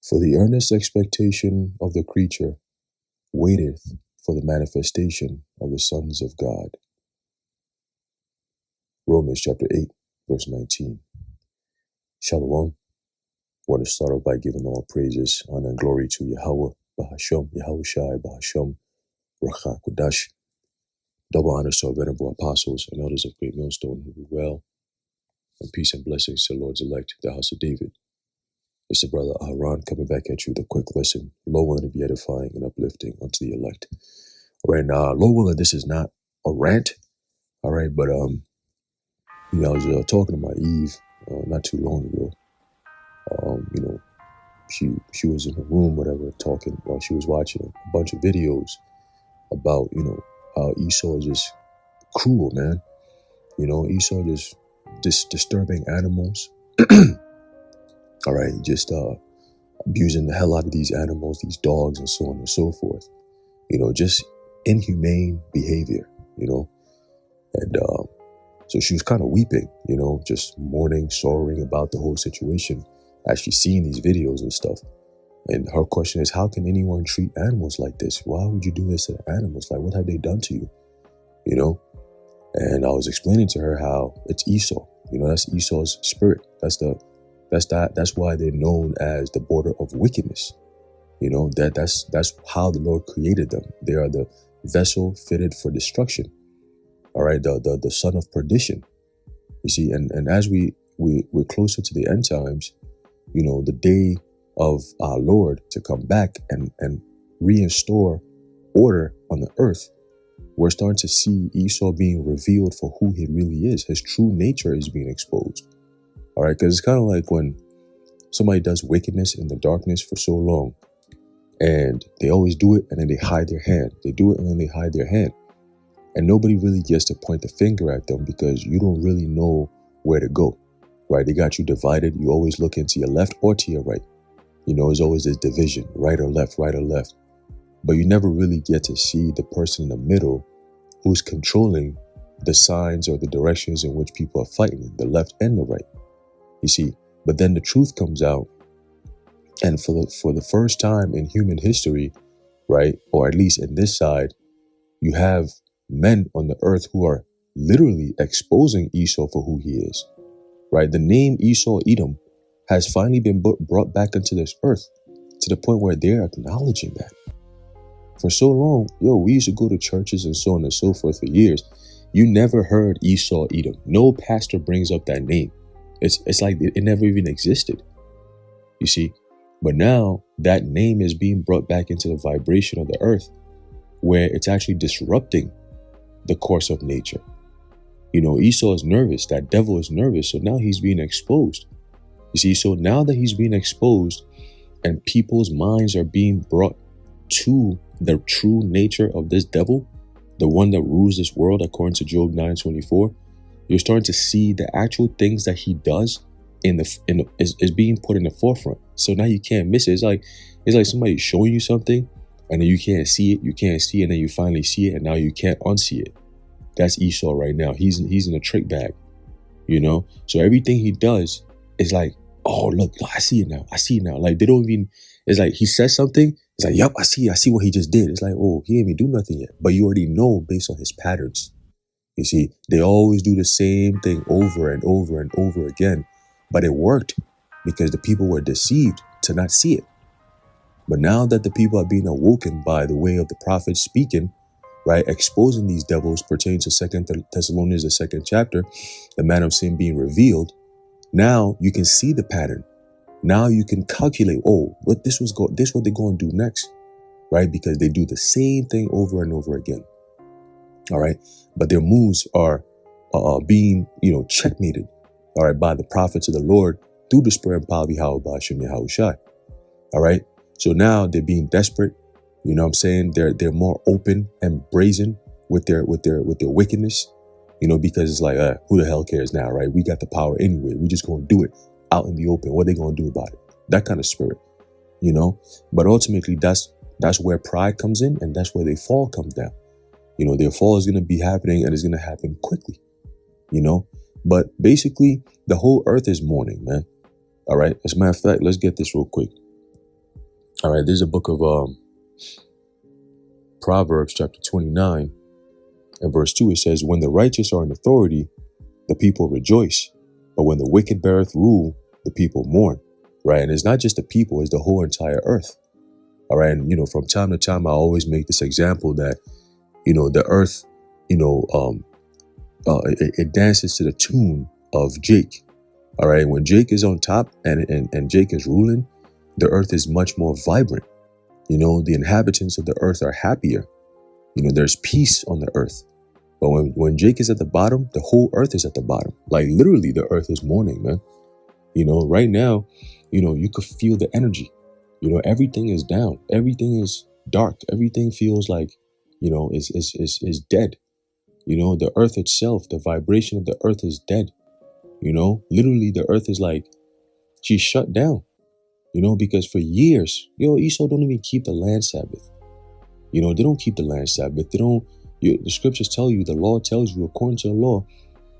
For the earnest expectation of the creature waiteth for the manifestation of the sons of God. Romans chapter 8, verse 19. Shalom. I want to start off by giving all praises, honor, and glory to Yahweh, Bahasham, Yahushai, Bahasham, Racha, Kodash. Double honors to our venerable apostles and elders of Great Millstone who be well, and peace and blessings to the Lord's elect, the house of David. It's the brother Aharon coming back at you with a quick lesson, Lord willing to be edifying and uplifting unto the elect. All right, now, Lord willing, this is not a rant, all right, but I was talking to my Eve not too long ago. She was in her room, whatever, talking while she was watching a bunch of videos about, how Esau is just cruel, man. Esau just disturbing animals. All right, just abusing the hell out of these animals, these dogs, and so on and so forth. Just inhumane behavior. And so she was kind of weeping, just mourning, sorrowing about the whole situation as she's seeing these videos and stuff. And her question is, how can anyone treat animals like this? Why would you do this to the animals? Like, what have they done to you? And I was explaining to her how it's Esau. That's Esau's spirit. That's why they're known as the border of wickedness. That's how the Lord created them. They are the vessel fitted for destruction. All right, the son of perdition. You see, and as we're closer to the end times, the day of our Lord to come back and reinstore order on the earth, we're starting to see Esau being revealed for who he really is. His true nature is being exposed. All right, because it's kind of like when somebody does wickedness in the darkness for so long, and they always do it, and then they hide their hand. They do it, and then they hide their hand. And nobody really gets to point the finger at them because you don't really know where to go, right? They got you divided. You always look into your left or to your right. There's always this division, right or left, right or left. But you never really get to see the person in the middle who's controlling the signs or the directions in which people are fighting in, the left and the right. You see, but then the truth comes out. And for the first time in human history, right, or at least in this side, you have men on the earth who are literally exposing Esau for who he is, right? The name Esau Edom has finally been brought back into this earth to the point where they're acknowledging that. For so long, we used to go to churches and so on and so forth for years. You never heard Esau Edom. No pastor brings up that name. It's like it never even existed, you see? But now that name is being brought back into the vibration of the earth, where it's actually disrupting the course of nature. Esau is nervous. That devil is nervous. So now he's being exposed. You see, so now that he's being exposed and people's minds are being brought to the true nature of this devil, the one that rules this world, according to Job 9:24, you're starting to see the actual things that he does is being put in the forefront. So now you can't miss it. It's like somebody showing you something, and then you can't see it, and then you finally see it, and now you can't unsee it. That's Esau right now. He's in a trick bag, So everything he does is like, oh, look, I see it now. Like, they don't even, it's like he says something, it's like, yep, I see what he just did. It's like, oh, he ain't even do nothing yet. But you already know based on his patterns. You see, they always do the same thing over and over and over again. But it worked because the people were deceived to not see it. But now that the people are being awoken by the way of the prophets speaking, right, exposing these devils pertaining to 2 Thessalonians, the 2nd chapter, the man of sin being revealed, now you can see the pattern. Now you can calculate, this what they're going to do next, right? Because they do the same thing over and over again. All right, but their moves are being, checkmated, all right, by the prophets of the Lord through the spirit and power of Yahweh Hashem Yahushai. All right, so now they're being desperate. You know what I'm saying? They're more open and brazen with their wickedness. Because it's like, who the hell cares now, right? We got the power anyway. We just going to do it out in the open. What are they going to do about it? That kind of spirit, But ultimately, that's where pride comes in, and that's where their fall comes down. Their fall is going to be happening, and it's going to happen quickly, But basically, the whole earth is mourning, man. All right. As a matter of fact, let's get this real quick. All right, there's a book of Proverbs chapter 29 and verse 2. It says, when the righteous are in authority, the people rejoice. But when the wicked beareth rule, the people mourn. Right? And it's not just the people, it's the whole entire earth. All right. And, from time to time, I always make this example that, the earth, it dances to the tune of Jake. All right. When Jake is on top and Jake is ruling, the earth is much more vibrant. The inhabitants of the earth are happier. There's peace on the earth. But when Jake is at the bottom, the whole earth is at the bottom. Like literally the earth is mourning, man. Right now, you could feel the energy. Everything is down. Everything is dark. Everything feels like, is dead. The earth itself, the vibration of the earth is dead. Literally the earth is like, she's shut down, because for years, Esau don't even keep the land Sabbath. They don't keep the land Sabbath. They don't, the scriptures tell you, the law tells you, according to the law,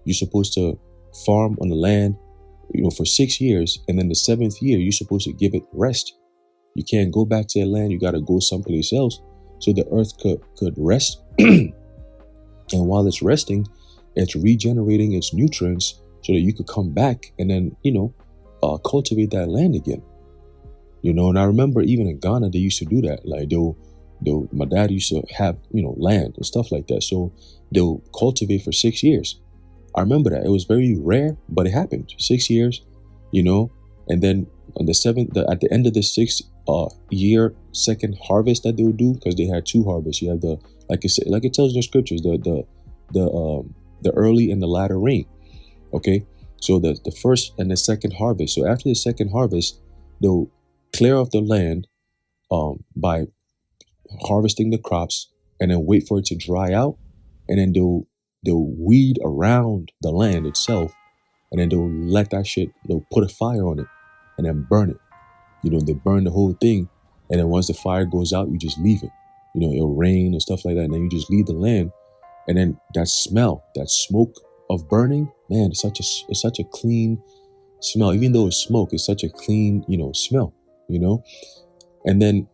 you're supposed to farm on the land, for 6 years. And then the 7th year, you're supposed to give it rest. You can't go back to the land. You got to go someplace else so the earth could rest. And while it's resting, it's regenerating its nutrients so that you could come back and then, cultivate that land again. And I remember even in Ghana, they used to do that. Like my dad used to have, land and stuff like that. So they'll cultivate for 6 years. I remember that. It was very rare, but it happened. 6 years, and then on the 7th, at the end of the 6th year, second harvest that they would do, because they had 2 harvests. You have the, like it tells in the scriptures, the early and the latter rain. Okay. So the first and the second harvest. So after the second harvest, they'll clear off the land by harvesting the crops and then wait for it to dry out. And then they'll weed around the land itself. And then they'll put a fire on it and then burn it. They burn the whole thing. And then once the fire goes out, you just leave it. It'll rain and stuff like that. And then you just leave the land. And then that smell, that smoke of burning, man, it's such a clean smell. Even though it's smoke, it's such a clean, smell, And then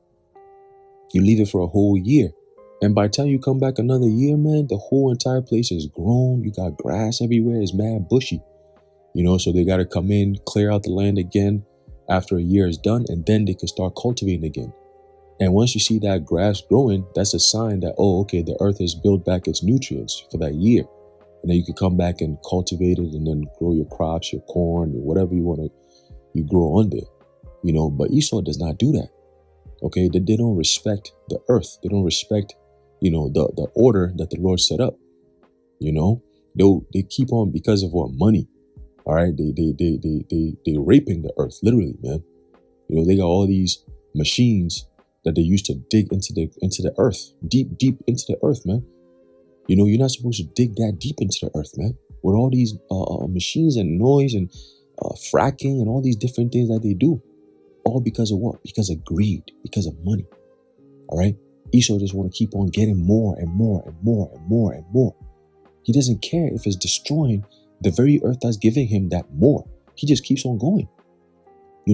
you leave it for a whole year. And by the time you come back another year, man, the whole entire place is grown. You got grass everywhere. It's mad bushy, so they got to come in, clear out the land again after a year is done, and then they can start cultivating again. And once you see that grass growing, that's a sign that, the earth has built back its nutrients for that year. And then you can come back and cultivate it and then grow your crops, your corn, or whatever you grow on there, but Esau does not do that. Okay. They don't respect the earth. They don't respect, the order that the Lord set up. They keep on because of what? Money. All right. They raping the earth, literally, man. They got all these machines that they used to dig into the earth, deep into the earth, man. You're not supposed to dig that deep into the earth, man. With all these machines and noise and fracking and all these different things that they do, all because of what? Because of greed, because of money. All right. Esau just want to keep on getting more and more and more and more and more. He doesn't care if it's destroying the very earth that's giving him that more. He just keeps on going. He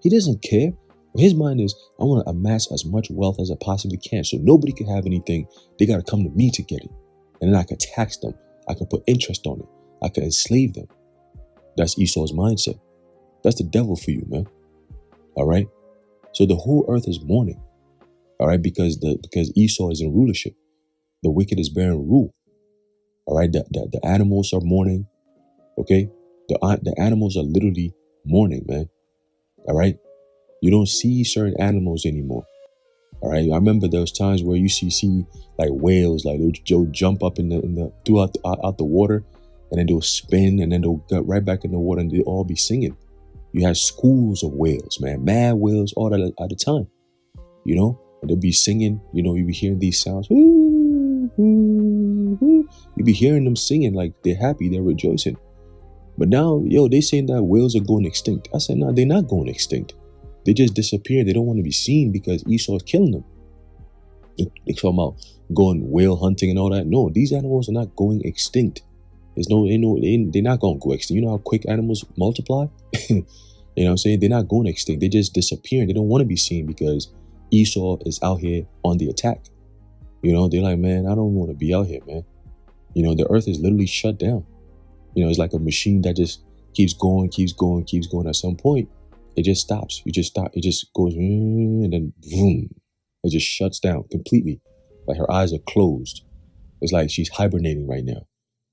doesn't care. His mind is, I want to amass as much wealth as I possibly can so nobody can have anything. They got to come to me to get it. And then I could tax them. I could put interest on it. I could enslave them. That's Esau's mindset. That's the devil for you, man. All right. So the whole earth is mourning. All right. Because Esau is in rulership. The wicked is bearing rule. All right. The animals are mourning. Okay. The animals are literally mourning, man. All right. You don't see certain animals anymore. All right. I remember there was times where you see like whales, like they'll jump up in the throughout out the water, and then they'll spin, and then they'll get right back in the water, and they'll all be singing. You have schools of whales, man, mad whales all at the time, and they'll be singing. You'll be hearing these sounds. You'll be hearing them singing like they're happy, they're rejoicing. But now, they saying that whales are going extinct. I said, no, they're not going extinct. They just disappear. They don't want to be seen because Esau is killing them. They talking about going whale hunting and all that. No, these animals are not going extinct. They're not going to go extinct. You know how quick animals multiply? You know what I'm saying? They're not going extinct. They're just disappearing. They don't want to be seen because Esau is out here on the attack. You know, they're like, man, I don't want to be out here, man. You know, the earth is literally shut down. You know, it's like a machine that just keeps going, keeps going, keeps going. At some point, it just stops. You just stop. It just goes, and then boom, it just shuts down completely. Like her eyes are closed. It's like she's hibernating right now.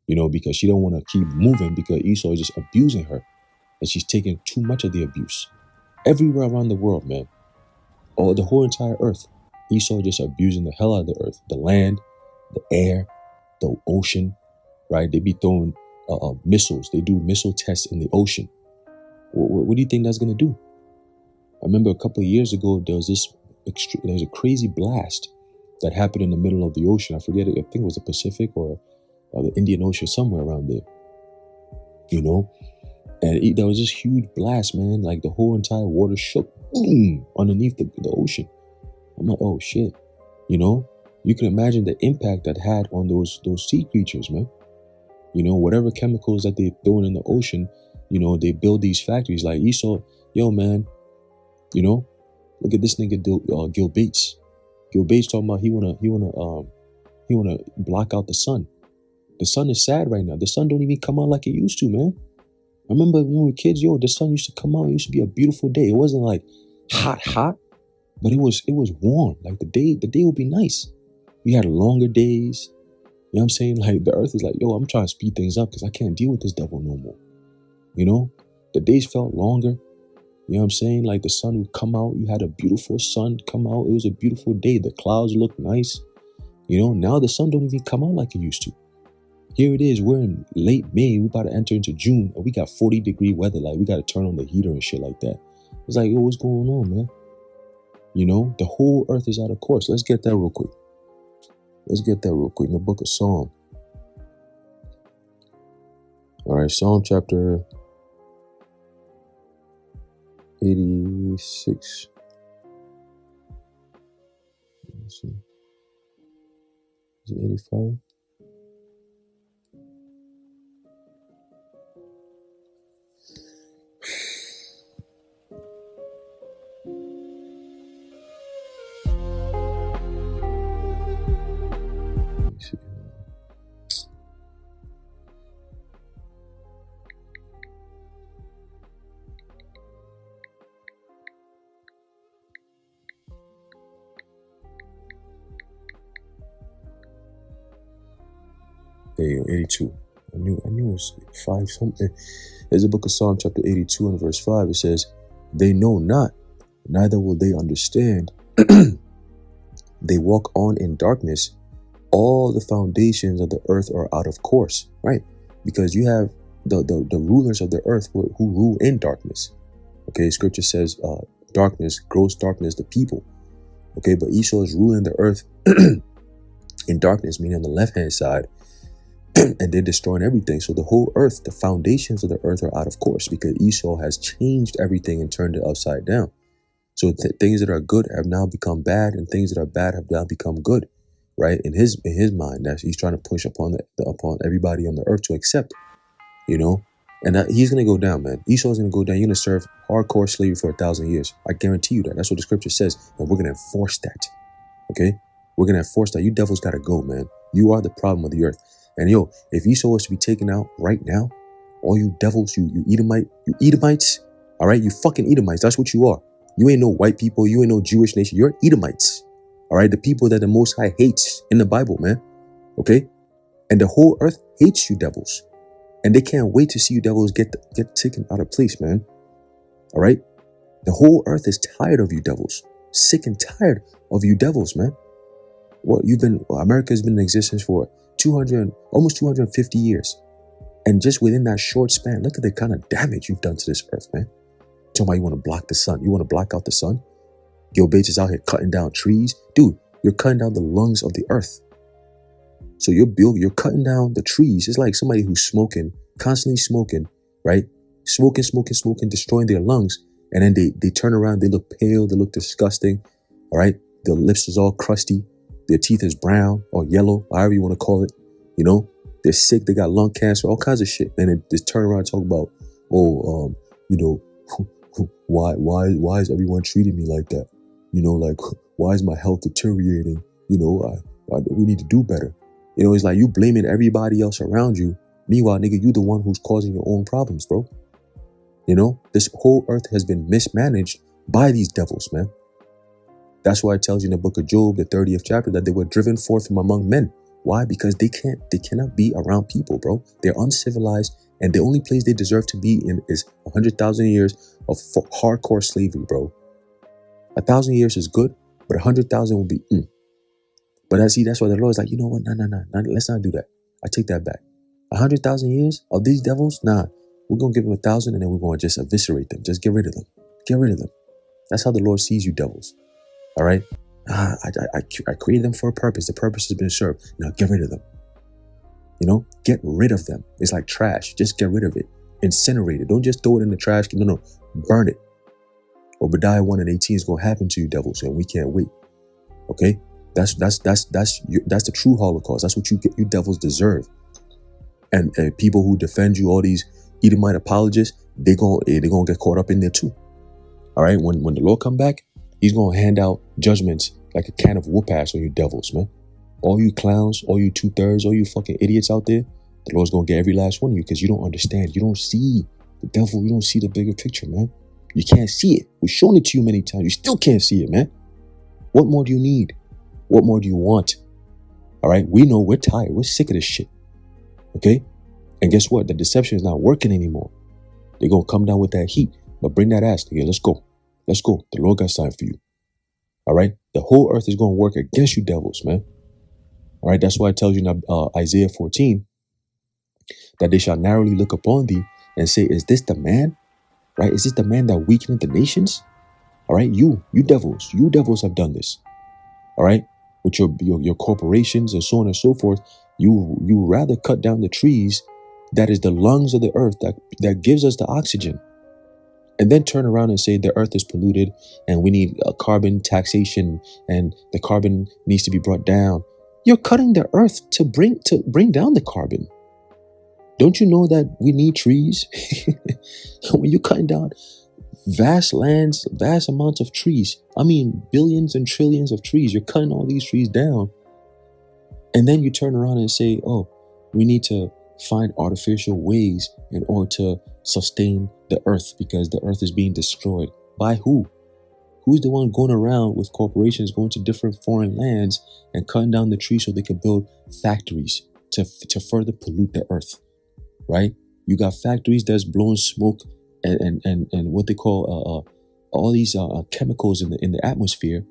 You know, because she don't want to keep moving because Esau is just abusing her. And she's taking too much of the abuse. Everywhere around the world, man. The whole entire earth. Esau just abusing the hell out of the earth. The land, the air, the ocean, right? They be throwing missiles. They do missile tests in the ocean. What do you think that's going to do? I remember a couple of years ago, there was a crazy blast that happened in the middle of the ocean. I forget it. I think it was the Pacific or the Indian Ocean, somewhere around there. You know? And there was this huge blast, man. Like the whole entire water shook, boom, underneath the ocean. I'm like, oh shit. You know, you can imagine the impact that had on those sea creatures, man. You know, whatever chemicals that they throwing in the ocean, you know, they build these factories. Like Esau, yo, man, you know, look at this nigga Gil Bates. Gil Bates talking about he wanna block out the sun. The sun is sad right now. The sun don't even come out like it used to, man. I remember when we were kids, yo, the sun used to come out. It used to be a beautiful day. It wasn't like hot, but it was warm. Like the day would be nice. We had longer days. You know what I'm saying? Like the earth is like, yo, I'm trying to speed things up because I can't deal with this devil no more. You know, the days felt longer. You know what I'm saying? Like the sun would come out. You had a beautiful sun come out. It was a beautiful day. The clouds looked nice. You know, now the sun don't even come out like it used to. Here it is, we're in late May, we about to enter into June, and we got 40-degree weather, like we got to turn on the heater and shit like that. It's like, yo, what's going on, man? You know, the whole earth is out of course. Let's get that real quick. In the book of Psalm. All right, Psalm chapter 86. Let's see. Is it 85? There you go, 82. I knew it was 5 something. There's a book of Psalm chapter 82 and verse 5. It says, they know not, neither will they understand. They walk on in darkness. All the foundations of the earth are out of course, right? Because you have the rulers of the earth who rule in darkness. Okay, scripture says darkness, gross darkness, the people. Okay, but Esau is ruling the earth in darkness, meaning on the left-hand side, and they're destroying everything. So the whole earth, the foundations of the earth are out of course because Esau has changed everything and turned it upside down. So things that are good have now become bad, and things that are bad have now become good, right? In his mind, that he's trying to push upon upon everybody on the earth to accept, you know. And he's gonna go down, man. Esau's gonna go down. You're gonna serve hardcore slavery for 1,000 years. I guarantee you that. That's what the scripture says, and we're gonna enforce that. Okay, we're gonna enforce that. You devils gotta go, man. You are the problem of the earth. And yo, if Esau was to be taken out right now, all you devils, you Edomites, all right, you fucking Edomites. That's what you are. You ain't no white people. You ain't no Jewish nation. You're Edomites. All right, the people that the Most High hates in the Bible, man. Okay, and the whole earth hates you devils, and they can't wait to see you devils get taken out of place, man. All right, the whole earth is tired of you devils, sick and tired of you devils, man. America's been in existence for almost 250 years, and just within that short span, look at the kind of damage you've done to this earth, man. Talking about you want to block the sun. You want to block out the sun? Gil Bates is out here cutting down trees. Dude, you're cutting down the lungs of the earth. So you're cutting down the trees. It's like somebody who's smoking, constantly smoking, right? Smoking, destroying their lungs. And then they turn around, they look pale, they look disgusting, all right? Their lips is all crusty. Their teeth is brown or yellow, however you want to call it. You know, they're sick, they got lung cancer, all kinds of shit. And then they turn around and talk about, Why is everyone treating me like that? You know, like, why is my health deteriorating? You know, we need to do better. You know, it's like you blaming everybody else around you. Meanwhile, nigga, you the one who's causing your own problems, bro. You know, this whole earth has been mismanaged by these devils, man. That's why it tells you in the book of Job, the 30th chapter, that they were driven forth from among men. Why? Because they cannot be around people, bro. They're uncivilized, and the only place they deserve to be in is 100,000 years of hardcore slavery, bro. 1,000 years is good, but 100,000 will be. But that's why the Lord is like, you know what? No, let's not do that. I take that back. 100,000 years of these devils? Nah, we're gonna give them 1,000, and then we're gonna just eviscerate them. Just get rid of them. Get rid of them. That's how the Lord sees you, devils. All right. I created them for a purpose. The purpose has been served. Now get rid of them. You know, get rid of them. It's like trash. Just get rid of it. Incinerate it. Don't just throw it in the trash. No, burn it. Obadiah 1:18 is gonna happen to you, devils, and we can't wait. Okay, that's the true Holocaust. That's what you devils deserve. And people who defend you, all these Edomite apologists, they're gonna get caught up in there too. All right, when the Lord come back, He's gonna hand out judgments like a can of whoop ass on you devils, man. All you clowns, all you 2/3, all you fucking idiots out there, the Lord's gonna get every last one of you because you don't understand. You don't see the devil. You don't see the bigger picture, man. You can't see it. We've shown it to you many times. You still can't see it, man. What more do you need? What more do you want? All right, we know we're tired. We're sick of this shit. Okay? And guess what? The deception is not working anymore. They're gonna come down with that heat. But bring that ass, nigga. Let's go. Let's go. The Lord got time for you. All right? The whole earth is going to work against you devils, man. All right? That's why it tells you in Isaiah 14 that they shall narrowly look upon thee and say, is this the man? Right? Is this the man that weakened the nations? All right? You devils have done this. All right? With your corporations and so on and so forth, you rather cut down the trees that is the lungs of the earth that gives us the oxygen. And then turn around and say the earth is polluted and we need a carbon taxation and the carbon needs to be brought down. You're cutting the earth to bring down the carbon. Don't you know that we need trees? When you're cutting down vast lands, vast amounts of trees, I mean billions and trillions of trees, you're cutting all these trees down. And then you turn around and say, oh, we need to find artificial ways in order to sustain the earth because the earth is being destroyed. By who? Who's the one going around with corporations going to different foreign lands and cutting down the trees so they can build factories to further pollute the earth, right? You got factories that's blowing smoke and what they call all these chemicals in the atmosphere,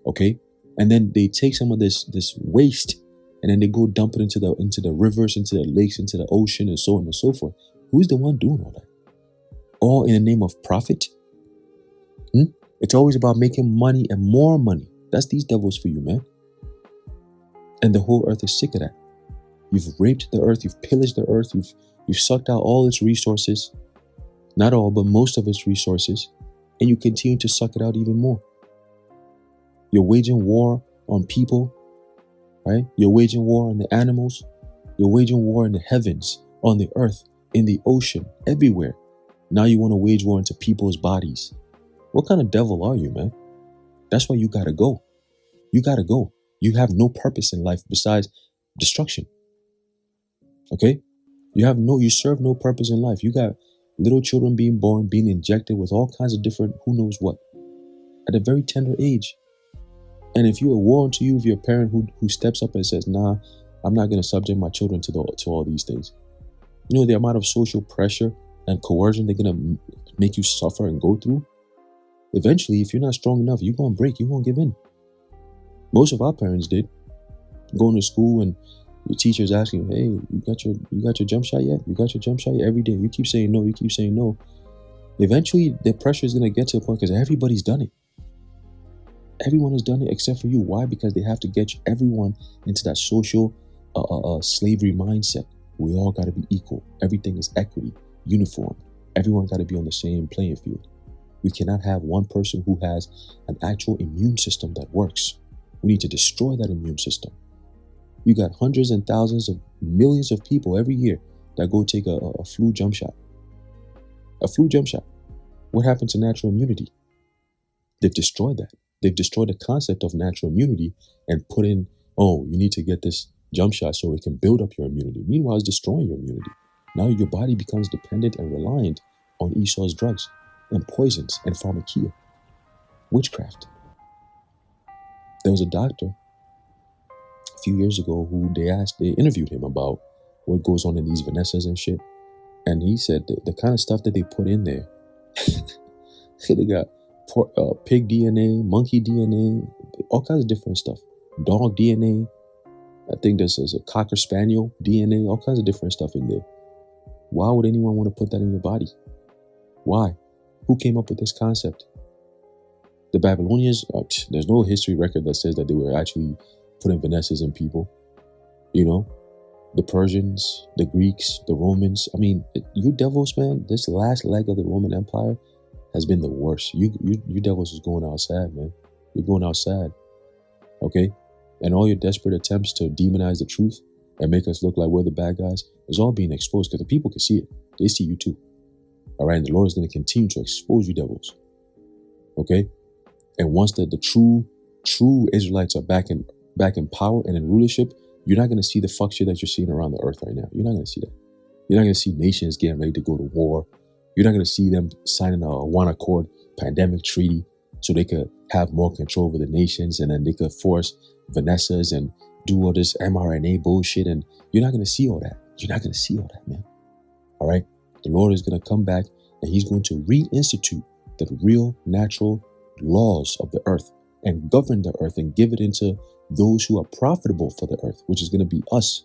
okay? And then they take some of this waste and then they go dump it into the rivers, into the lakes, into the ocean, and so on and so forth. Who's the one doing all that? All in the name of profit? It's always about making money and more money. That's these devils for you, man. And the whole earth is sick of that. You've raped the earth, you've pillaged the earth, you've sucked out all its resources. Not all, but most of its resources. And you continue to suck it out even more. You're waging war on people, right? You're waging war on the animals. You're waging war in the heavens, on the earth, in the ocean, everywhere. Now you want to wage war into people's bodies. What kind of devil are you, man? That's why you gotta go. You gotta go. You have no purpose in life besides destruction. Okay? You serve no purpose in life. You got little children being born, being injected with all kinds of different who knows what at a very tender age. And if you are warned to you of your parent who steps up and says, nah, I'm not going to subject my children to all these things. You know, the amount of social pressure and coercion they're going to make you suffer and go through. Eventually, if you're not strong enough, you're going to break. You won't give in. Most of our parents did. Going to school and your teacher's asking, hey, you got your jump shot yet? You got your jump shot yet? Every day. You keep saying no. You keep saying no. Eventually, the pressure is going to get to a point because everybody's done it. Everyone has done it except for you. Why? Because they have to get everyone into that social slavery mindset. We all got to be equal. Everything is equity, uniform. Everyone got to be on the same playing field. We cannot have one person who has an actual immune system that works. We need to destroy that immune system. You got hundreds and thousands of millions of people every year that go take a flu jump shot. A flu jump shot. What happened to natural immunity? They've destroyed that. They've destroyed the concept of natural immunity and put in, oh, you need to get this jump shot so it can build up your immunity. Meanwhile, it's destroying your immunity. Now your body becomes dependent and reliant on Esau's drugs and poisons and pharmakia, witchcraft. There was a doctor a few years ago who they interviewed him about what goes on in these Vanessas and shit. And he said the kind of stuff that they put in there, they got pig DNA, monkey DNA, all kinds of different stuff. Dog DNA. I think there's a cocker spaniel DNA, all kinds of different stuff in there. Why would anyone want to put that in your body? Why? Who came up with this concept? The Babylonians, there's no history record that says that they were actually putting Vanessas in people. You know, the Persians, the Greeks, the Romans. I mean, you devils, man, this last leg of the Roman Empire has been the worst. You devils is going outside, man. You're going outside. Okay? And all your desperate attempts to demonize the truth and make us look like we're the bad guys is all being exposed because the people can see it. They see you too. All right? And the Lord is going to continue to expose you devils. Okay? And once the true Israelites are back in power and in rulership, you're not going to see the fuck shit that you're seeing around the earth right now. You're not going to see that. You're not going to see nations getting ready to go to war. You're not going to see them signing a one accord pandemic treaty so they could have more control over the nations, and then they could force Vanessas and do all this mRNA bullshit. And you're not going to see all that. You're not going to see all that, man. All right? The Lord is going to come back and he's going to reinstitute the real natural laws of the earth and govern the earth and give it into those who are profitable for the earth, which is going to be us,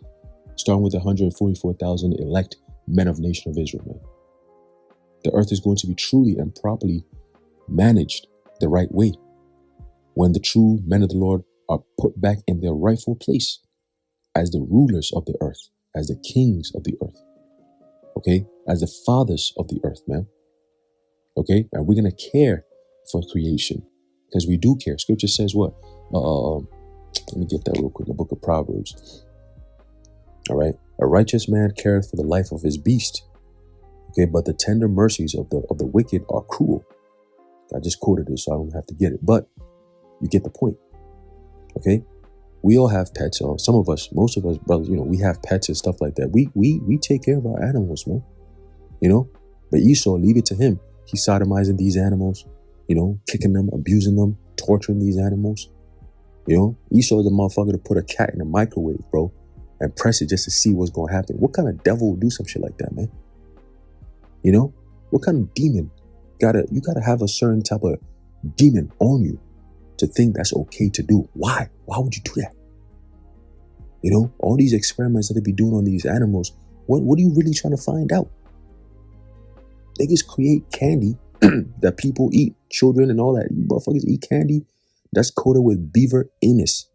starting with 144,000 elect men of nation of Israel, man. The earth is going to be truly and properly managed the right way when the true men of the Lord are put back in their rightful place as the rulers of the earth, as the kings of the earth, okay, as the fathers of the earth, man. Okay, and we're going to care for creation because we do care. Scripture says what? Let me get that real quick. The book of Proverbs. All right. A righteous man careth for the life of his beast. Okay, but the tender mercies of the wicked are cruel. I just quoted it, so I don't have to get it. But you get the point. Okay, we all have pets, or some of us, most of us, brothers, you know, we have pets and stuff like that. We take care of our animals, man. You know, but Esau, leave it to him. He's sodomizing these animals, you know, kicking them, abusing them, torturing these animals. You know, Esau is a motherfucker to put a cat in a microwave, bro, and press it just to see what's going to happen. What kind of devil would do some shit like that, man? You know, what kind of demon? You gotta have a certain type of demon on you to think that's okay to do. Why? Why would you do that? You know, all these experiments that they be doing on these animals, what are you really trying to find out? They just create candy that people eat, children and all that. You motherfuckers eat candy that's coated with beaver anus.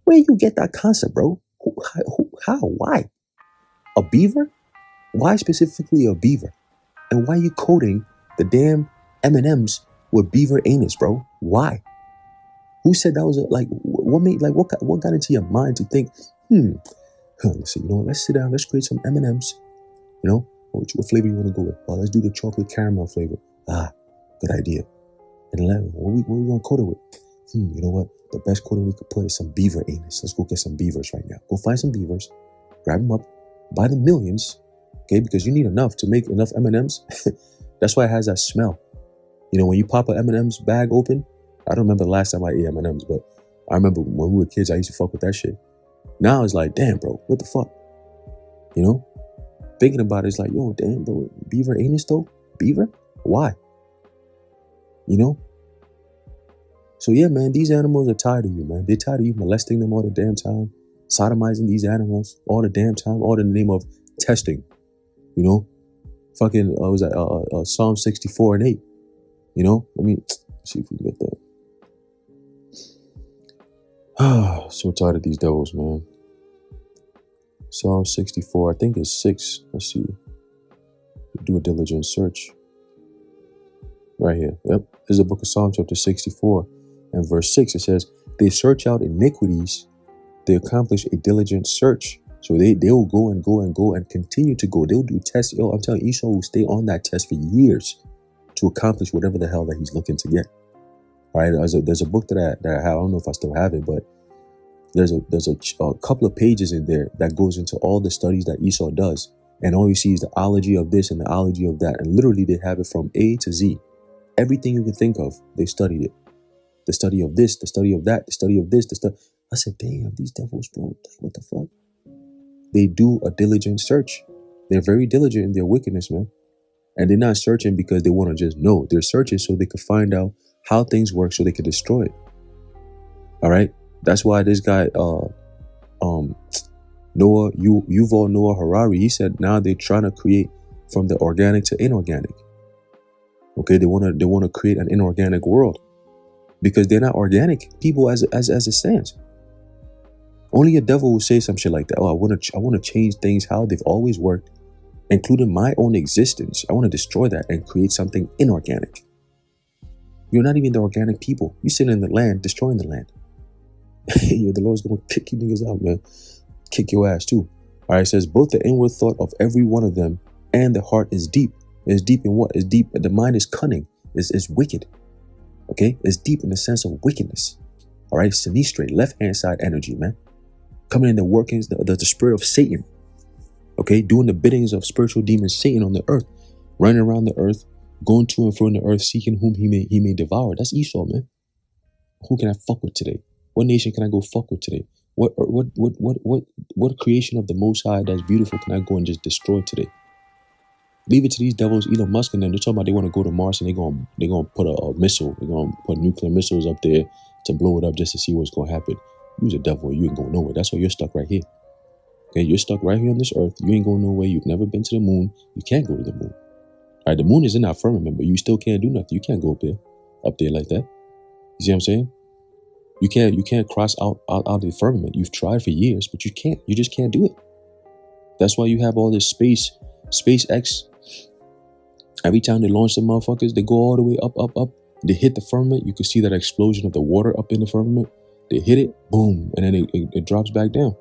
Where you get that concept, bro? How? Why? A beaver? Why specifically a beaver? And why are you coating the damn M&Ms with beaver anus, bro? Why? Who said that was what got into your mind to think, let's see, you know what, let's sit down, let's create some M&Ms, you know, what flavor you want to go with? Oh, let's do the chocolate caramel flavor. Good idea. And what we going to coat it with? You know what, the best coating we could put is some beaver anus. Let's go get some beavers right now. Go find some beavers, grab them up, buy the millions, okay, because you need enough to make enough M&Ms. That's why it has that smell. You know, when you pop an M&Ms bag open, I don't remember the last time I ate M&Ms, but I remember when we were kids, I used to fuck with that shit. Now it's like, damn, bro, what the fuck? You know? Thinking about it, it's like, yo, damn, bro, beaver anus though? Beaver? Why? You know? So yeah, man, these animals are tired of you, man. They're tired of you molesting them all the damn time, sodomizing these animals all the damn time, all in the name of testing. You know? Fucking, was that Psalm 64 and 8? You know? Let me see if we can get that. So tired of these devils, man. Psalm 64, I think it's 6. Let's see. Do a diligent search. Right here. Yep. This is the book of Psalm chapter 64. And verse 6, it says, they search out iniquities. They accomplish a diligent search So they'll go and go and go and continue to go. They'll do tests. Yo, I'm telling you, Esau will stay on that test for years to accomplish whatever the hell that he's looking to get. All right, there's a book that I have. I don't know if I still have it, but there's a couple of pages in there that goes into all the studies that Esau does, and all you see is the ology of this and the ology of that, and literally they have it from A to Z. Everything you can think of, they studied it. The study of this, the study of that, the study of this, the stuff. I said, damn, these devils, bro, what the fuck? They do a diligent search. They're very diligent in their wickedness, man. And they're not searching because they want to just know. They're searching so they could find out how things work so they could destroy it. All right? That's why this guy, Yuval Noah Harari, he said now they're trying to create from the organic to inorganic. Okay, they want to create an inorganic world because they're not organic people as it stands. Only a devil will say some shit like that. Oh, I want to change things how they've always worked, including my own existence. I want to destroy that and create something inorganic. You're not even the organic people. You sit in the land, destroying the land. The Lord's going to kick you niggas out, man. Kick your ass too. All right, it says, both the inward thought of every one of them and the heart is deep. It's deep in what? It's deep. The mind is cunning. It's wicked. Okay? It's deep in the sense of wickedness. All right? Sinistre, left-hand side energy, man. Coming in the workings, the spirit of Satan. Okay? Doing the biddings of spiritual demon Satan on the earth. Running around the earth, going to and fro in the earth, seeking whom he may devour. That's Esau, man. Who can I fuck with today? What nation can I go fuck with today? What creation of the Most High that's beautiful can I go and just destroy today? Leave it to these devils, Elon Musk and them. They're talking about they want to go to Mars and they're gonna put a missile. They're gonna put nuclear missiles up there to blow it up just to see what's gonna happen. You's a devil. You ain't going nowhere. That's why you're stuck right here. Okay, you're stuck right here on this earth. You ain't going nowhere. You've never been to the moon. You can't go to the moon. All right, the moon is in our firmament, but you still can't do nothing. You can't go up there like that. You see what I'm saying? You can't cross out of the firmament. You've tried for years, but you can't. You just can't do it. That's why you have all this SpaceX. Every time they launch the motherfuckers, they go all the way up. They hit the firmament. You can see that explosion of the water up in the firmament. They hit it, boom, and then it drops back down.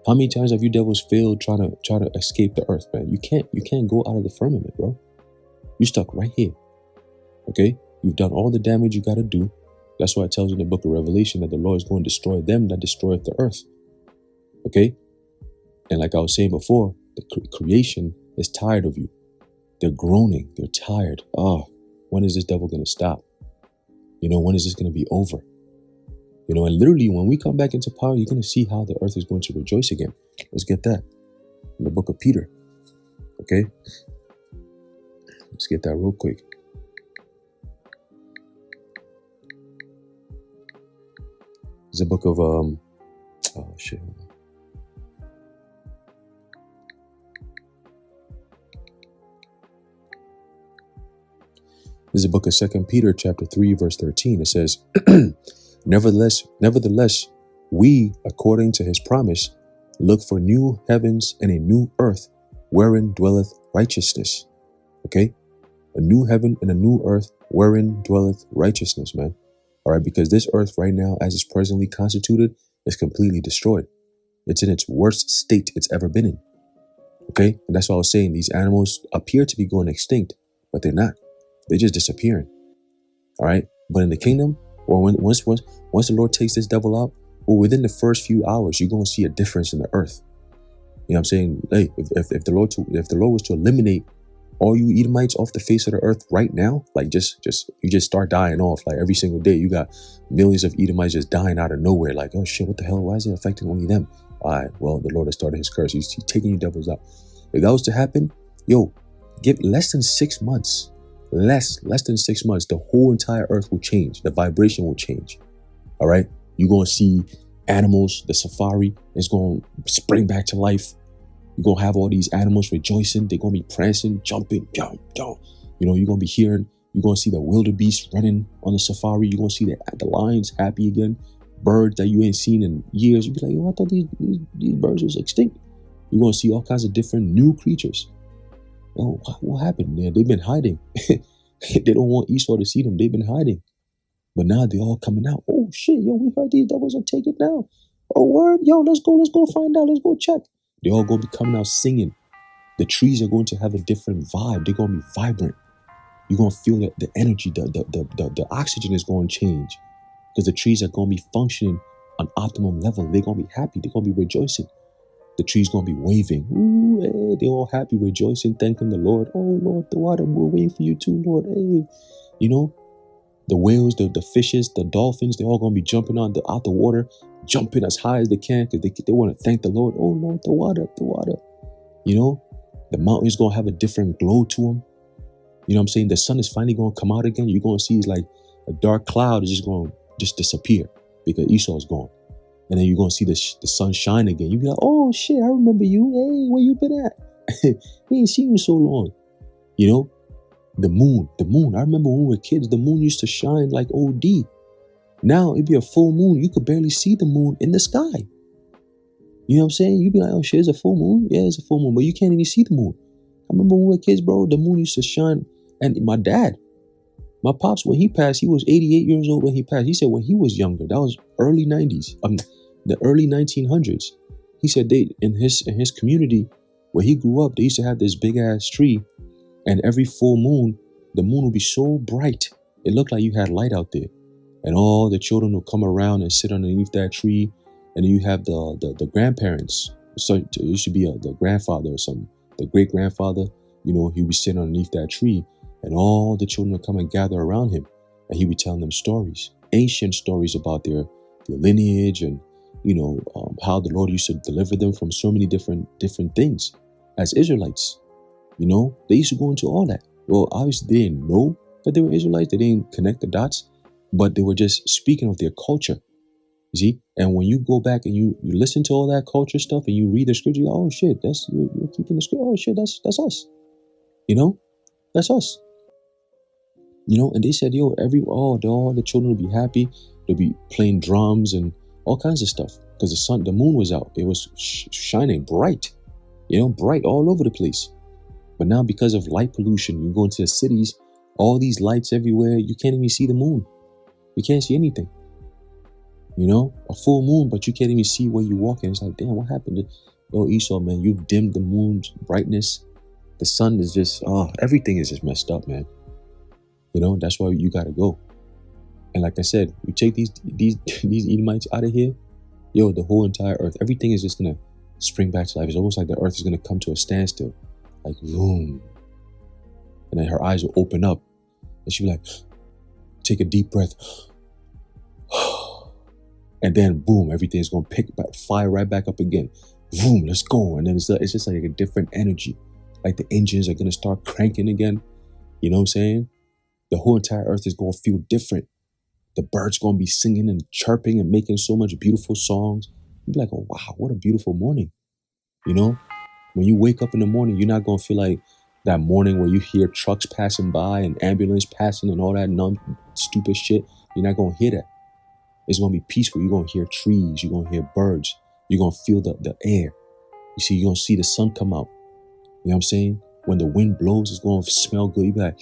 How many times have you devils failed trying to escape the earth, man? You can't go out of the firmament, bro. You're stuck right here. Okay? You've done all the damage you got to do. That's why it tells you in the book of Revelation that the Lord is going to destroy them that destroyeth the earth. Okay? And like I was saying before, the creation is tired of you. They're groaning. They're tired. When is this devil going to stop? When is this going to be over? And literally when we come back into power, you're going to see how the earth is going to rejoice again. Let's get that in the book of Peter. Okay? Let's get that real quick. It's a book of, This is a book of 2 Peter chapter 3, verse 13. It says, Nevertheless, we, according to his promise, look for new heavens and a new earth wherein dwelleth righteousness. Okay? A new heaven and a new earth wherein dwelleth righteousness, man. All right, because this earth right now, as it's presently constituted, is completely destroyed. It's in its worst state it's ever been in. Okay? And that's what I was saying. These animals appear to be going extinct, but they're not. They're just disappearing. All right? But in the kingdom, or once the Lord takes this devil out, or within the first few hours, you're going to see a difference in the earth. You know what I'm saying? Hey, if the Lord was to eliminate all you Edomites off the face of the earth right now, like you just start dying off, like every single day, you got millions of Edomites just dying out of nowhere. Like, oh shit, what the hell? Why is it affecting only them? All right, well, the Lord has started his curse. He's taking you devils out. If that was to happen, give less than 6 months. Less than 6 months, the whole entire earth will change. The vibration will change. All right, you're gonna see animals. The safari is going to spring back to life. You're going to have all these animals rejoicing. They're going to be prancing, jumping, jump. You're going to be hearing, you're going to see the wildebeest running on the safari. You're going to see the lions happy again. Birds that you ain't seen in years. You'll be like, I thought these birds was extinct. You're going to see all kinds of different new creatures. Oh, what happened? Yeah, they've been hiding. They don't want Esau to see them. They've been hiding. But now they're all coming out. Oh, shit, we heard these devils are taken down. Oh, word? Let's go find out. Let's go check. They're all going to be coming out singing. The trees are going to have a different vibe. They're going to be vibrant. You're going to feel the energy, the oxygen is going to change because the trees are going to be functioning on optimum level. They're going to be happy. They're going to be rejoicing. The tree's going to be waving. Ooh, hey, they're all happy, rejoicing, thanking the Lord. Oh, Lord, the water, we're waiting for you too, Lord. Hey, you know, the whales, the fishes, the dolphins, they're all going to be jumping out the water, jumping as high as they can because they want to thank the Lord. Oh, Lord, the water, the water. You know, the mountain's going to have a different glow to them. You know what I'm saying? The sun is finally going to come out again. You're going to see it's like a dark cloud is just going to just disappear because Esau is gone. And then you're going to see the sun shine again. You'll be like, oh, shit, I remember you. Hey, where you been at? We ain't seen you so long. You know, the moon. I remember when we were kids, the moon used to shine like OD. Now it'd be a full moon. You could barely see the moon in the sky. You know what I'm saying? You'd be like, oh, shit, it's a full moon? Yeah, it's a full moon. But you can't even see the moon. I remember when we were kids, bro, the moon used to shine. And my dad, my pops, when he passed, he was 88 years old when he passed. He said when he was younger, that was early 90s, the early 1900s. He said they in his community where he grew up, they used to have this big ass tree, and every full moon, the moon would be so bright, it looked like you had light out there, and all the children would come around and sit underneath that tree, and then you have the grandparents. So it used to be the grandfather or something, the great grandfather. You know, he would sit underneath that tree. And all the children would come and gather around him. And he would tell them stories, ancient stories about their lineage and, you know, how the Lord used to deliver them from so many different things as Israelites. You know, they used to go into all that. Well, obviously, they didn't know that they were Israelites. They didn't connect the dots, but they were just speaking of their culture. You see? And when you go back and you listen to all that culture stuff and you read the scripture, you're like, oh, shit, you're keeping the scripture. Oh, shit, that's us. You know, that's us. You know, and they said, yo, all the children will be happy. They'll be playing drums and all kinds of stuff because the moon was out. It was shining bright, you know, bright all over the place. But now because of light pollution, you go into the cities, all these lights everywhere, you can't even see the moon. You can't see anything. You know, a full moon, but you can't even see where you're walking. It's like, damn, what happened? Yo, Esau, man, you've dimmed the moon's brightness. The sun is just, everything is just messed up, man. You know, that's why you gotta go. And like I said, you take these Edomites out of here, yo, the whole entire earth, everything is just gonna spring back to life. It's almost like the earth is gonna come to a standstill, like boom. And then her eyes will open up, and she'll be like, take a deep breath, and then boom, everything's gonna fire right back up again. Boom, let's go. And then it's just like a different energy, like the engines are gonna start cranking again. You know what I'm saying? The whole entire earth is going to feel different. The birds going to be singing and chirping and making so much beautiful songs. You'll be like, oh, wow, what a beautiful morning. You know, when you wake up in the morning, you're not going to feel like that morning where you hear trucks passing by and ambulance passing and all that stupid shit. You're not going to hear that. It's going to be peaceful. You're going to hear trees. You're going to hear birds. You're going to feel the air. You see, you're going to see the sun come out. You know what I'm saying? When the wind blows, it's going to smell good. You be like,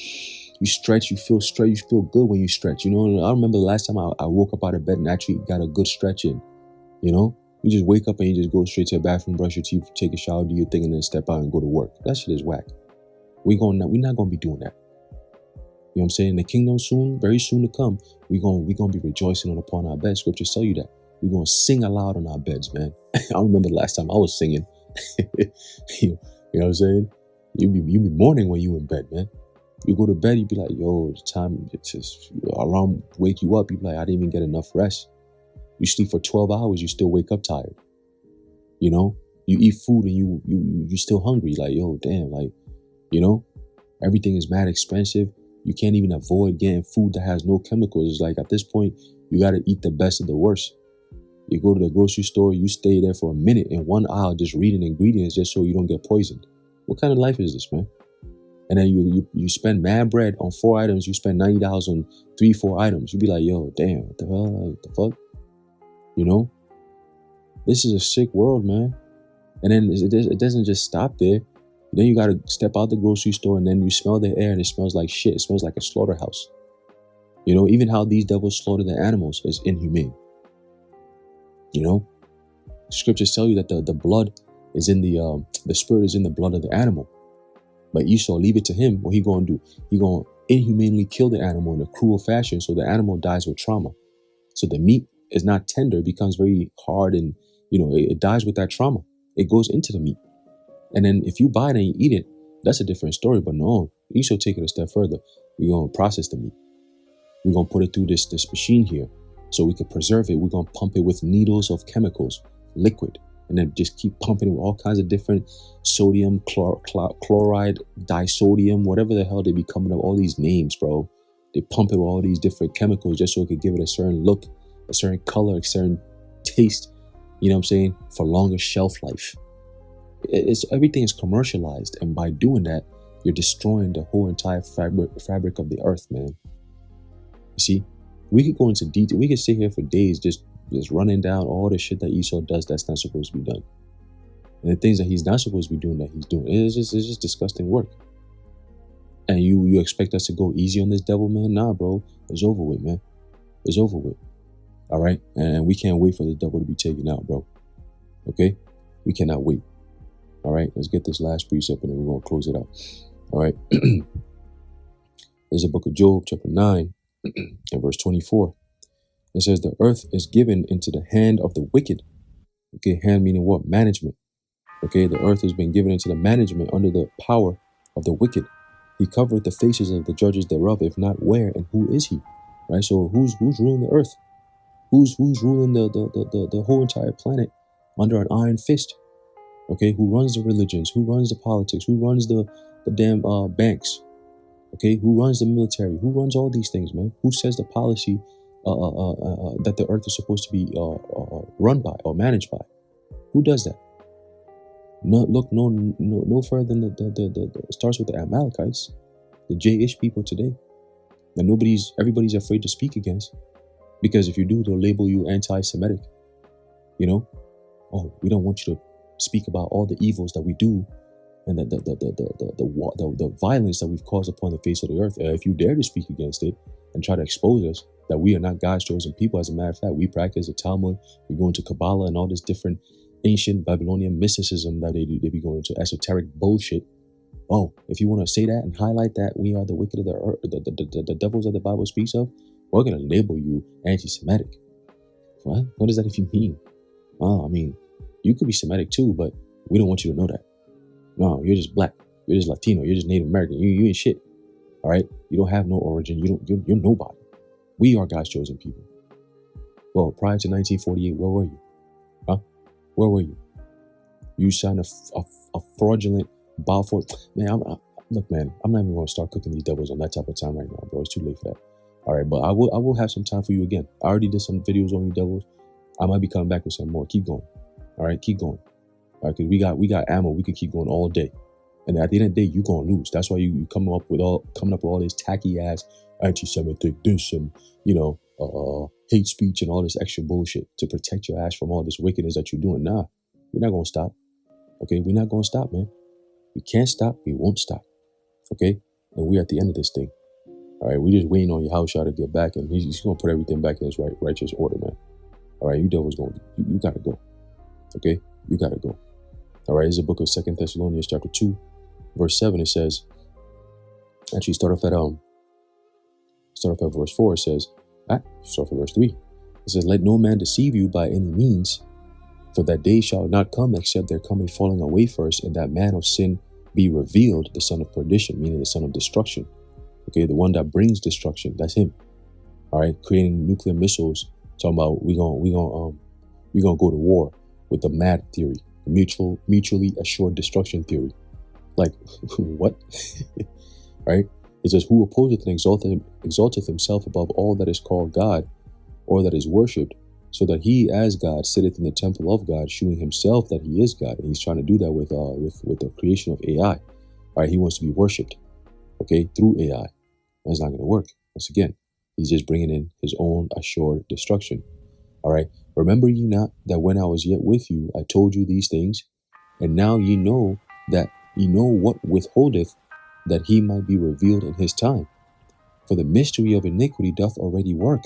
you stretch, you feel straight, you feel good when you stretch. You know, I remember the last time I woke up out of bed and actually got a good stretch in. You know, you just wake up and you just go straight to the bathroom, brush your teeth, take a shower, do your thing, and then step out and go to work. That shit is whack. We're not gonna be doing that. You know what I'm saying? The kingdom soon, very soon to come. We're gonna be rejoicing upon our beds. Scriptures tell you that. We're gonna sing aloud on our beds, man. I remember the last time I was singing. You know what I'm saying? You be mourning when you in bed, man. You go to bed, you be like, yo, it's time, it's just, alarm wake you up. You be like, I didn't even get enough rest. You sleep for 12 hours, you still wake up tired. You know, you eat food and you still hungry. Like, yo, damn, like, you know, everything is mad expensive. You can't even avoid getting food that has no chemicals. It's like at this point, you got to eat the best of the worst. You go to the grocery store, you stay there for a minute in one aisle just reading ingredients just so you don't get poisoned. What kind of life is this, man? And then you spend mad bread on 4 items. You spend $90 on 3-4 items. You be like, yo, damn, what the hell? Like, the fuck? You know? This is a sick world, man. And then it doesn't just stop there. Then you got to step out the grocery store and then you smell the air and it smells like shit. It smells like a slaughterhouse. You know, even how these devils slaughter the animals is inhumane. You know? Scriptures tell you that the blood is in the spirit is in the blood of the animal. But Esau, leave it to him. What he gonna do? He gonna inhumanely kill the animal in a cruel fashion, so the animal dies with trauma. So the meat is not tender, it becomes very hard, and it dies with that trauma. It goes into the meat. And then if you buy it and you eat it, that's a different story. But no, Esau take it a step further. We're gonna process the meat. We're gonna put it through this machine here, so we can preserve it. We're gonna pump it with needles of chemicals, liquid, and then just keep pumping it with all kinds of different sodium, chloride, disodium, whatever the hell they be coming up, all these names, bro. They pump it with all these different chemicals just so it could give it a certain look, a certain color, a certain taste, you know what I'm saying, for longer shelf life. Everything is commercialized, and by doing that, you're destroying the whole entire fabric of the earth, man. You see, we could go into detail. We could sit here for days just running down all the shit that Esau does that's not supposed to be done, and the things that he's not supposed to be doing that he's doing. It's just disgusting work. And you expect us to go easy on this devil, man? Nah, bro. It's over with, man. It's over with. All right, and we can't wait for the devil to be taken out, bro. Okay, we cannot wait. All right, let's get this last precept and then we're gonna close it out. All right. There's the book of Job, chapter 9, and verse 24. It says, the earth is given into the hand of the wicked. Okay, hand meaning what? Management. Okay, the earth has been given into the management under the power of the wicked. He covered the faces of the judges thereof, if not where, and who is he? Right, so who's ruling the earth? Who's ruling the whole entire planet under an iron fist? Okay, who runs the religions? Who runs the politics? Who runs the damn banks? Okay, who runs the military? Who runs all these things, man? Who says the policy that the earth is supposed to be run by or managed by? Who does that? No further than the starts with the Amalekites, the J-ish people today, that everybody's afraid to speak against, because if you do, they'll label you anti-Semitic. Oh, we don't want you to speak about all the evils that we do and the violence that we've caused upon the face of the earth. If you dare to speak against it and try to expose us, that we are not God's chosen people. As a matter of fact, we practice the Talmud, we go into Kabbalah and all this different ancient Babylonian mysticism that they be going into esoteric bullshit. Oh, if you want to say that and highlight that we are the wicked of the earth, the devils that the Bible speaks of, we're going to label you anti-Semitic. What? What does that even mean? Oh, I mean, you could be Semitic too, but we don't want you to know that. No, you're just black. You're just Latino. You're just Native American. You ain't shit. All right? You don't have no origin. You're nobody. We are God's chosen people. Well, prior to 1948, where were you? Huh? Where were you? You signed a fraudulent Balfour. Man, look, man, I'm not even going to start cooking these devils on that type of time right now, bro. It's too late for that. All right, but I will have some time for you again. I already did some videos on you devils. I might be coming back with some more. Keep going. All right, keep going. All right, because we got ammo. We can keep going all day. And at the end of the day, you're going to lose. That's why you coming up with all this tacky ass anti-Semitic this and, hate speech and all this extra bullshit to protect your ass from all this wickedness that you're doing. Nah, we're not going to stop. Okay, we're not going to stop, man. We can't stop. We won't stop. Okay, and we're at the end of this thing. All right, we're just waiting on Yahushua to get back, and he's going to put everything back in its righteous order, man. All right, you devils you got to go. Okay, you got to go. All right, this is the book of 2 Thessalonians chapter 2, verse 7. It says, actually start off at verse 4. It says, start from verse 3. It says, let no man deceive you by any means, for that day shall not come except there come a falling away first, and that man of sin be revealed, the son of perdition, meaning the son of destruction. Okay, the one that brings destruction, that's him. All right, creating nuclear missiles, talking about we gonna go to war with the MAD theory, the mutually assured destruction theory. Like, what? Right? It says, who opposeth and exalteth himself above all that is called God, or that is worshipped, so that he as God sitteth in the temple of God, shewing himself that he is God. And he's trying to do that with the creation of AI. All right, he wants to be worshipped, okay, through AI. That's not going to work. Once again, he's just bringing in his own assured destruction. All right, remember ye not that when I was yet with you, I told you these things, and now ye know what withholdeth, that he might be revealed in his time. For the mystery of iniquity doth already work.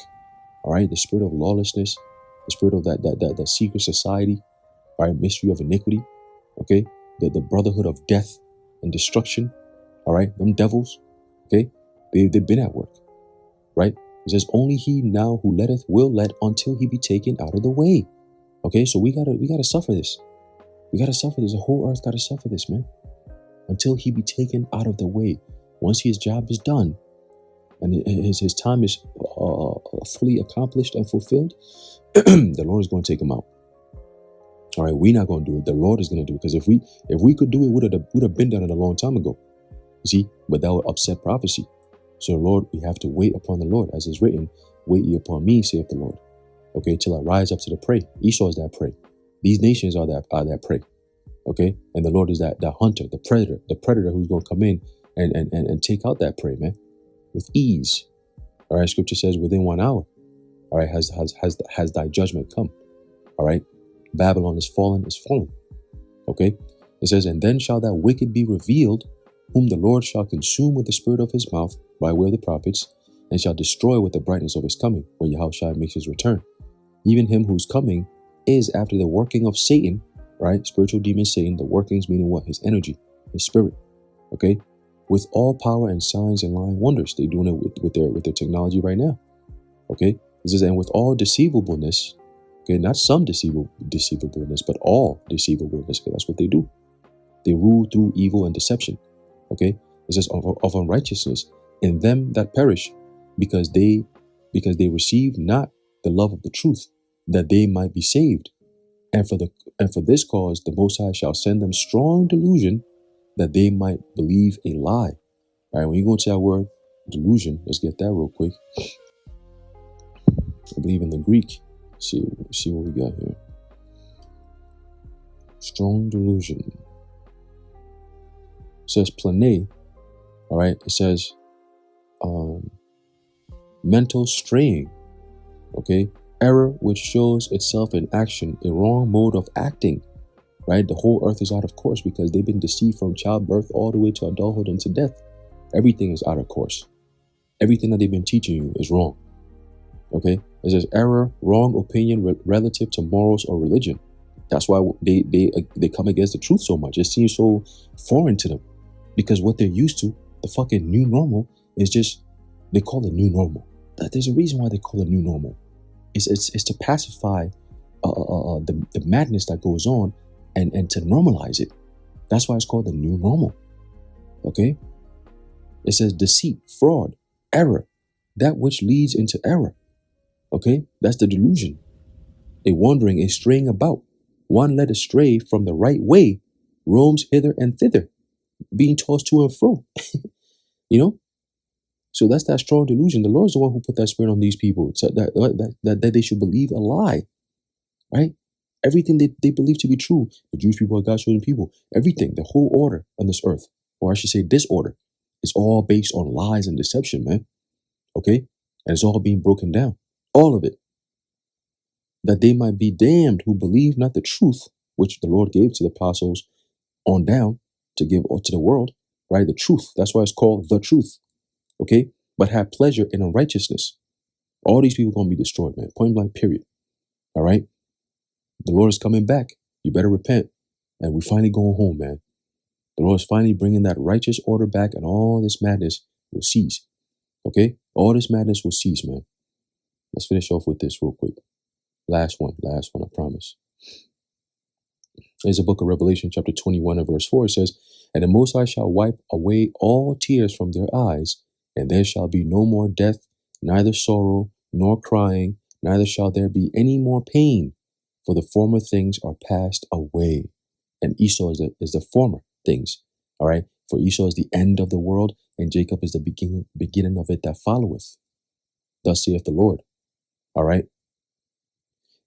All right, the spirit of lawlessness, the spirit of that secret society, all right, mystery of iniquity. Okay, the brotherhood of death and destruction. All right, them devils. Okay, they've been at work. Right. It says only he now who letteth will let until he be taken out of the way. Okay, so we gotta suffer this. We gotta suffer this. The whole earth gotta suffer this, man, until he be taken out of the way. Once his job is done and his time is fully accomplished and fulfilled, the Lord is going to take him out. All right, we're not going to do it. The Lord is going to do it, because if we could do it, would have been done it a long time ago. You see, but that would upset prophecy. So Lord, we have to wait upon the Lord, as is written, "Wait ye upon me, saith the Lord." Okay, till I rise up to the prey. Esau is that prey. These nations are that prey. Okay, and the Lord is that hunter, the predator who's going to come in and take out that prey, man, with ease. All right, Scripture says within 1 hour. All right, has thy judgment come. All right, Babylon is fallen. Okay, it says, and then shall that wicked be revealed, whom the Lord shall consume with the spirit of his mouth by way of the prophets, and shall destroy with the brightness of his coming, when Yahushua makes his return. Even him whose coming is after the working of Satan, right? Spiritual demon Satan, the workings meaning what? His energy, his spirit, okay? With all power and signs and lying wonders. They're doing it with their technology right now, okay? It says, and with all deceivableness, okay, not some deceivableness, but all deceivableness, because that's what they do. They rule through evil and deception, okay? It says of unrighteousness in them that perish, because they receive not the love of the truth, that they might be saved. And for this cause the Most High shall send them strong delusion, that they might believe a lie. All right, when you go into that word delusion, let's get that real quick. I believe in the Greek. See what we got here. Strong delusion. It says plane. All right, it says mental straying. Okay, error which shows itself in action, a wrong mode of acting. Right, the whole earth is out of course because they've been deceived from childbirth all the way to adulthood and to death. Everything is out of course. Everything that they've been teaching you is wrong. Okay, it says error, wrong opinion relative to morals or religion. That's why they come against the truth so much. It seems so foreign to them, because what they're used to, the fucking new normal, is just, they call it new normal. There's a reason why they call it new normal. It's to pacify the madness that goes on and to normalize it. That's why it's called the new normal. Okay, it says deceit, fraud, error, that which leads into error. Okay, that's the delusion. A wandering, a straying about. One led astray from the right way, roams hither and thither, being tossed to and fro. You know? So that's that strong delusion. The Lord is the one who put that spirit on these people, so that they should believe a lie. Right? Everything they believe to be true. The Jewish people are God's chosen people. Everything, the whole order on this earth, or I should say disorder, is all based on lies and deception, man. Okay? And it's all being broken down. All of it. That they might be damned who believe not the truth, which the Lord gave to the apostles on down to give to the world, right? The truth. That's why it's called the truth. Okay? But have pleasure in unrighteousness. All these people are going to be destroyed, man. Point blank, period. All right? The Lord is coming back. You better repent. And we're finally going home, man. The Lord is finally bringing that righteous order back, and all this madness will cease. Okay? All this madness will cease, man. Let's finish off with this real quick. Last one, I promise. There's a book of Revelation, chapter 21 and verse 4. It says, and the Most High shall wipe away all tears from their eyes, and there shall be no more death, neither sorrow, nor crying, neither shall there be any more pain, for the former things are passed away. And Esau is the former things. All right. For Esau is the end of the world, and Jacob is the beginning of it that followeth. Thus saith the Lord. All right.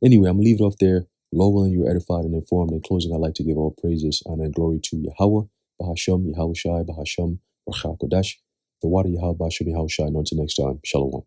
Anyway, I'm going to leave it off there. Lowell, and you're edified and informed. In closing, I'd like to give all praises, honor, and glory to Yahweh, Bahasham, Yahushai, Bahasham, Racha Kodash, the water Yahweh, Bahasham, Yahushai. And until next time, Shalom.